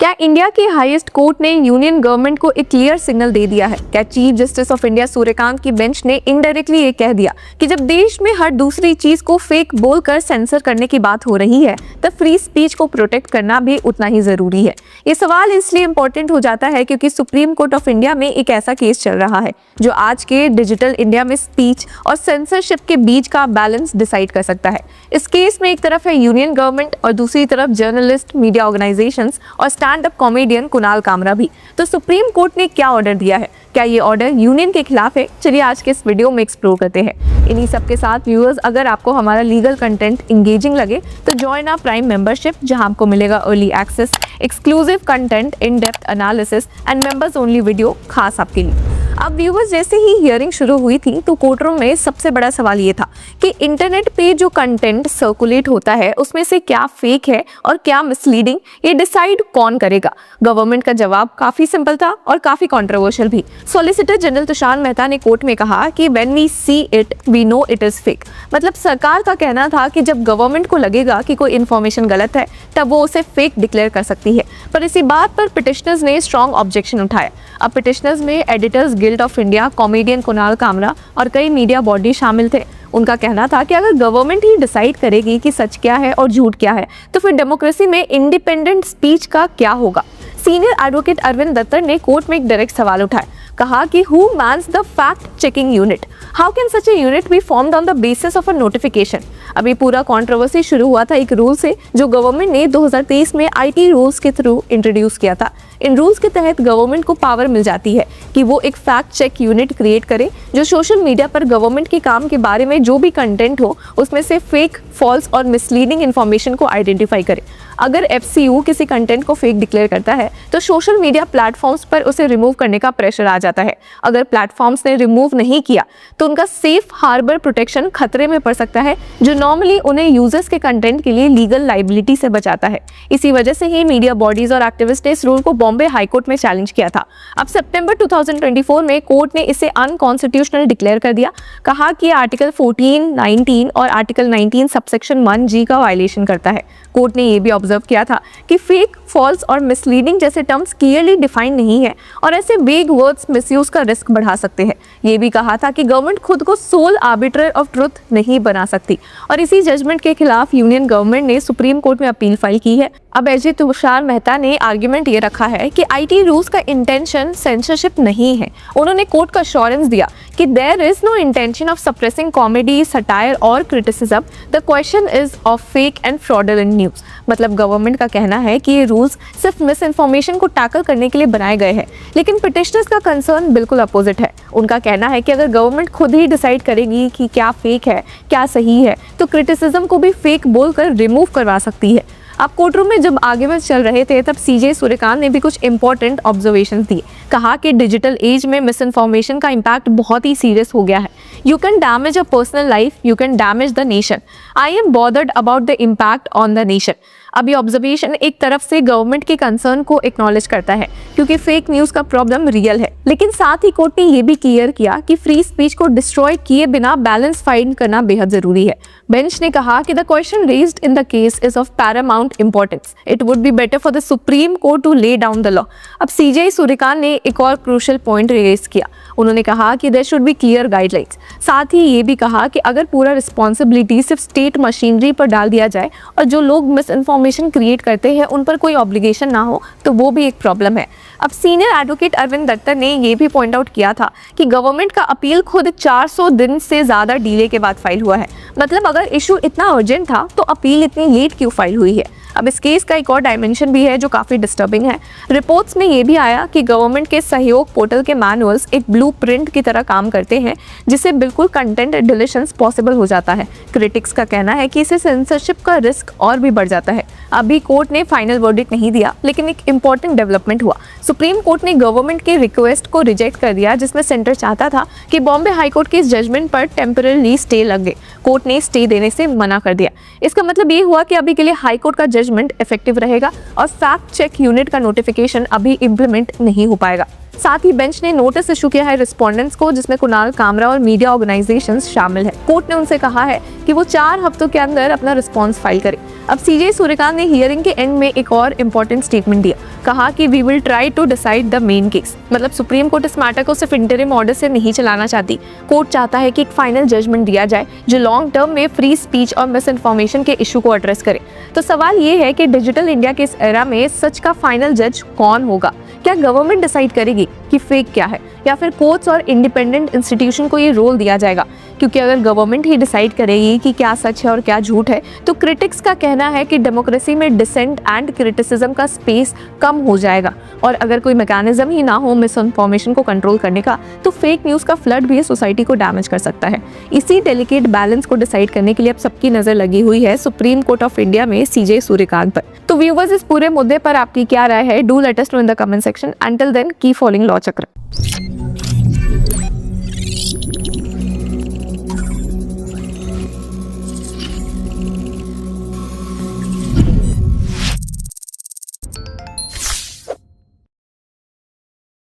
क्या इंडिया के highest court ने यूनियन गवर्नमेंट को एक क्लियर सिग्नल दे दिया है? क्या chief justice of India Suryakant की बेंच ने इनडायरेक्टली ये कह दिया कि जब देश में हर दूसरी चीज को फेक बोलकर सेंसर करने की बात हो रही है तब फ्री स्पीच को प्रोटेक्ट करना भी उतना ही जरूरी है? ये सवाल इसलिए इंपॉर्टेंट हो जाता है क्योंकि सुप्रीम कोर्ट ऑफ इंडिया में एक ऐसा केस चल रहा है जो आज के डिजिटल इंडिया में स्पीच और सेंसरशिप के बीच का बैलेंस डिसाइड कर सकता है। इस केस में एक तरफ है यूनियन गवर्नमेंट और दूसरी तरफ जर्नलिस्ट, मीडिया ऑर्गेनाइजेशंस और stand up comedian Kunal Kamra भी। तो सुप्रीम कोर्ट ने क्या ऑर्डर दिया है? क्या ये ऑर्डर यूनियन के खिलाफ है? चलिए आज के इस वीडियो में एक्सप्लोर करते हैं। इन्हीं सब के साथ व्यूअर्स, अगर आपको हमारा लीगल कंटेंट इंगेजिंग लगे तो ज्वाइन आवर प्राइम मेंबरशिप, जहां आपको मिलेगा early access, exclusive content, in depth analysis and members only video खास आपके लिए। अब व्यूअर्स, जैसे ही हियरिंग शुरू हुई थी तो कोर्ट रूम में सबसे बड़ा सवाल ये था कि इंटरनेट पे जो कंटेंट सर्कुलेट होता है उसमें से क्या फेक है और क्या मिसलीडिंग, ये डिसाइड कौन करेगा? गवर्नमेंट का जवाब काफी सिंपल था और काफी कंट्रोवर्शियल भी। सॉलिसिटर जनरल तुषार मेहता ने कोर्ट में कहा कि when we see it we know it is fake. मतलब सरकार का कहना था कि जब गवर्नमेंट को लगेगा कि कोई इन्फॉर्मेशन गलत है तब वो उसे फेक डिक्लेयर कर सकती है। पर इसी बात पर पिटिशनर्स ने स्ट्रॉन्ग ऑब्जेक्शन उठाया। अब पिटिशनर्स में editors guild of India, comedian Kunal Kamra और कई मीडिया बॉडी शामिल थे। उनका कहना था कि अगर गवर्नमेंट ही डिसाइड करेगी कि सच क्या है और झूठ क्या है तो फिर डेमोक्रेसी में इंडिपेंडेंट स्पीच का क्या होगा? सीनियर एडवोकेट अरविंद दत्तर ने कोर्ट में एक डायरेक्ट सवाल उठाया। कहा कि who mans the fact checking unit? How can such a unit be formed on the basis of a notification? अभी पूरा कंट्रोवर्सी शुरू हुआ था एक रूल से जो गवर्नमेंट ने 2023 में आईटी रूल्स के थ्रू इंट्रोड्यूस किया था। इन रूल्स के तहत गवर्नमेंट को पावर मिल जाती है कि वो एक फैक्ट चेक यूनिट क्रिएट करे जो सोशल मीडिया पर गवर्नमेंट के काम के बारे में जो भी कंटेंट हो उसमें से फेक, फॉल्स और मिसलीडिंग इन्फॉर्मेशन को आइडेंटिफाई करे। अगर एफसीयू किसी कंटेंट को फेक डिक्लेयर करता है तो सोशल मीडिया प्लेटफॉर्म्स पर उसे रिमूव करने का प्रेशर आ जाता है। अगर प्लेटफॉर्म्स ने रिमूव नहीं किया तो उनका सेफ हार्बर प्रोटेक्शन खतरे में पड़ सकता है जो नॉर्मली उन्हें यूजर्स के कंटेंट के लिए लीगल लाइबिलिटी से बचाता है। इसी वजह से ही मीडिया बॉडीज और एक्टिविस्ट ने इस रूल को बॉम्बे हाईकोर्ट में चैलेंज किया था। अब सितंबर 2024 में कोर्ट ने इसे अनकॉन्स्टिट्यूशनल डिक्लेयर कर दिया। कहा कि आर्टिकल 14, 19 और आर्टिकल 19 सबसेक्शन 1G का वायलेशन करता है। कोर्ट ने यह भी ऑब्जर्व किया था कि फेक, फॉल्स और मिसलीडिंग जैसे टर्म्स क्लियरली डिफाइन नहीं है और ऐसे वेग वर्ड्स मिसयूज का रिस्क बढ़ा सकते हैं। ये भी कहा था कि गवर्नमेंट खुद को सोल आर्बिट्रर ऑफ ट्रुथ नहीं बना सकती और इसी जजमेंट के खिलाफ यूनियन गवर्नमेंट ने सुप्रीम कोर्ट में अपील फाइल की है। अब एजे तुषार मेहता ने आर्ग्यूमेंट ये रखा है कि आईटी रूल्स का इंटेंशन सेंसरशिप नहीं है। उन्होंने कोर्ट को अश्योरेंस दिया कि there is no intention of suppressing comedy, satire और criticism. The question is of fake and fraudulent news. मतलब गवर्नमेंट का कहना है कि ये रूल्स सिर्फ मिस इन्फॉर्मेशन को टैकल करने के लिए बनाए गए हैं, लेकिन पिटिशनर्स का कंसर्न बिल्कुल अपोजिट है। उनका कहना है कि अगर गवर्नमेंट खुद ही डिसाइड करेगी कि क्या फेक है, क्या सही है, तो क्रिटिसिज्म को भी फेक बोलकर रिमूव करवा सकती है। अब कोर्ट रूम में जब आर्ग्यूमेंट चल रहे थे तब सीजे सूर्यकांत ने भी कुछ इंपॉर्टेंट ऑब्जर्वेशंस दिए। कहा कि डिजिटल एज में मिस इन्फॉर्मेशन का इम्पैक्ट बहुत ही सीरियस हो गया है। You can damage a personal life, you can damage the nation. I am bothered about the impact on the nation. अब ये ऑब्जर्वेशन एक तरफ से गवर्नमेंट के कंसर्न को एक्नॉलेज करता है क्योंकि फेक न्यूज का प्रॉब्लम रियल है, लेकिन साथ ही कोर्ट ने ये भी क्लियर किया कि फ्री स्पीच को डिस्ट्रॉय किए बिना बैलेंस फाइंड करना बेहद जरूरी है। बेंच ने कहा कि the question raised in the case is of paramount importance. It would be better for the supreme court to lay down the law. अब सीजे सूर्यकांत ने एक और क्रूशियल पॉइंट रेज किया। उन्होंने कहा कि there should be clear guidelines. साथ ही ये भी कहा कि अगर पूरा रिस्पॉन्सिबिलिटी सिर्फ स्टेट मशीनरी पर डाल दिया जाए और जो लोग मिस इन्फॉर्मेशन क्रिएट करते हैं उन पर कोई ऑब्लिगेशन ना हो तो वो भी एक प्रॉब्लम है। अब सीनियर एडवोकेट अरविंद दत्तर ने ये भी पॉइंट आउट किया था कि गवर्नमेंट का अपील खुद 400 दिन से ज़्यादा डिले के बाद फाइल हुआ है। मतलब अगर इशू इतना अर्जेंट था तो अपील इतनी लेट क्यों फाइल हुई है? अब इस केस का एक और डायमेंशन भी है जो काफ़ी डिस्टर्बिंग है। रिपोर्ट्स में ये भी आया कि गवर्नमेंट के सहयोग पोर्टल के मैनुअल्स एक ब्लूप्रिंट की तरह काम करते हैं जिससे बिल्कुल कंटेंट डिलीशंस पॉसिबल हो जाता है। क्रिटिक्स का कहना है कि इससे सेंसरशिप का रिस्क और भी बढ़ जाता है। अभी कोर्ट ने फाइनल वर्डिक्ट नहीं दिया, लेकिन एक इंपॉर्टेंट डेवलपमेंट हुआ। सुप्रीम कोर्ट ने गवर्नमेंट के रिक्वेस्ट को रिजेक्ट कर दिया जिसमें सेंटर चाहता था कि बॉम्बे हाईकोर्ट के इस जजमेंट पर टेम्पररी स्टे लगे। कोर्ट ने स्टे देने से मना कर दिया। इसका मतलब ये हुआ कि अभी के लिए हाईकोर्ट का जजमेंट इफेक्टिव रहेगा और फैक्ट चेक यूनिट का नोटिफिकेशन अभी इम्प्लीमेंट नहीं हो पाएगा। साथ ही बेंच ने नोटिस इशू किया है रिस्पोंडेंट्स को, जिसमें कुणाल कामरा और मीडिया ऑर्गेनाइजेशंस शामिल है। कोर्ट ने उनसे कहा है कि वो 4 हफ्तों के अंदर अपना रिस्पॉन्स फाइल करें। अब सीजे सूर्यकांत ने हियरिंग के एंड में एक और इम्पोर्टेंट स्टेटमेंट दिया, कहा कि we will try to decide the main case. मतलब सुप्रीम कोर्ट इस मैटर को सिर्फ इंटरिम ऑर्डर से नहीं चलाना चाहती। कोर्ट चाहता है कि एक फाइनल जजमेंट दिया जाए जो लॉन्ग टर्म में फ्री स्पीच और मिस इन्फॉर्मेशन के इशू को एड्रेस करे। तो सवाल ये है कि डिजिटल इंडिया के इस एरा में सच का फाइनल जज कौन होगा? क्या गवर्नमेंट डिसाइड करेगी कि फेक क्या है, या फिर कोर्ट्स और इंडिपेंडेंट इंस्टीट्यूशन को ये रोल दिया जाएगा? क्योंकि अगर गवर्नमेंट ही डिसाइड करेगी कि क्या सच है और क्या झूठ है, तो क्रिटिक्स का कहना है कि डेमोक्रेसी में डिसेंट एंड क्रिटिसिज्म का स्पेस कम हो जाएगा। और अगर कोई मैकेनिज्म ही ना हो मिस इन्फॉर्मेशन को कंट्रोल करने का, तो फेक न्यूज़ का फ्लड भी सोसाइटी को डैमेज कर सकता है। इसी डेलिकेट बैलेंस को डिसाइड करने के लिए अब सबकी नजर लगी हुई है सुप्रीम कोर्ट ऑफ इंडिया में सीजे सूर्यकांत पर। तो व्यूअर्स, इस पूरे मुद्दे पर आपकी क्या राय है? Do let us know in the comment section. Until then keep following Law चक्र।